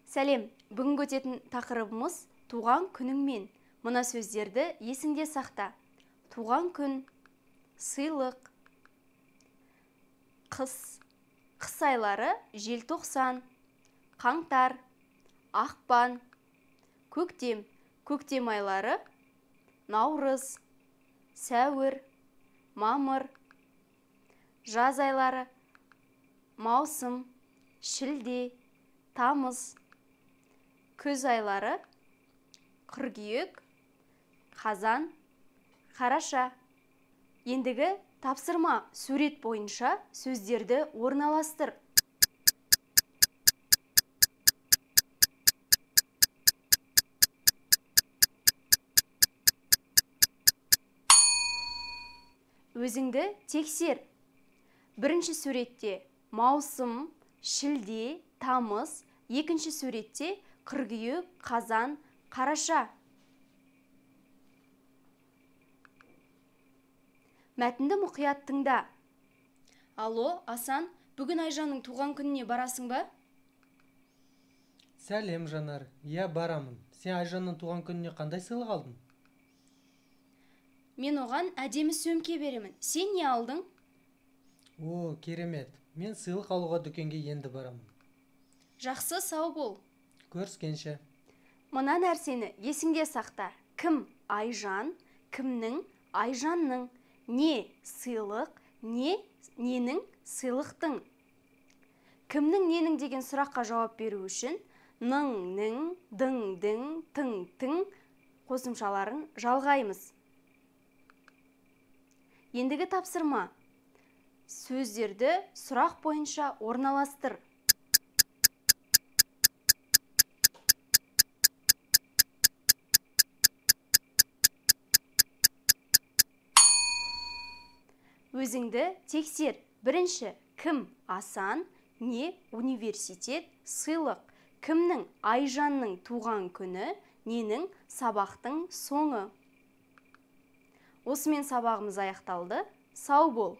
Сәлем, бүгінгі өтетін тақырыбымыз туған күніңмен. Мына сөздерді есіңде сақта. Туған күн, сыйлық, қыс айлары желтоқсан, қаңтар, ақпан, көктем айлары наурыз, сәуір, мамыр, жаз айлары маусым, шілде, тамыз, күз айлары қыркүйек, қазан, қараша. Ендігі тапсырма сурет бойынша сөздерді орналастыр. Өзіңді тексер. Бірінші суретте маусым, шілде, тамыз, екінші суретте қыркүйек, қазан, қараша. Мәтінді мұқият тыңда. Алло, Асан, бүгін Айжанның туған күніне барасың ба? Сәлем, Жанар. Я барамын. Сен Айжанның туған күніне қандай сыйлық алдың? Мен оған әдемі сөмке беремін. Сен не алдың? О, керемет. Мен сыйлық алуға дүкенге енді барамын. Жақсы, сау бол. Көріскенше. Мына нәрсені есіңде сақта. Кім Айжан, кімнің Айжанның, не сыйлық, ненің сыйлықтың. Кімнің ненің деген сұраққа жауап беру үшін ның, нің, дың, дың, тың, тың қосымшаларын жалғаймыз. Ендігі тапсырма. Сөздерді сұрақ бойынша орналастыр. Өзіңді тексер. Бірінші, кім Асан, не университет, сыйлық. Кімнің Айжанның туған күні, ненің сабақтың соңы. Осымен сабағымыз аяқталды. Сау бол.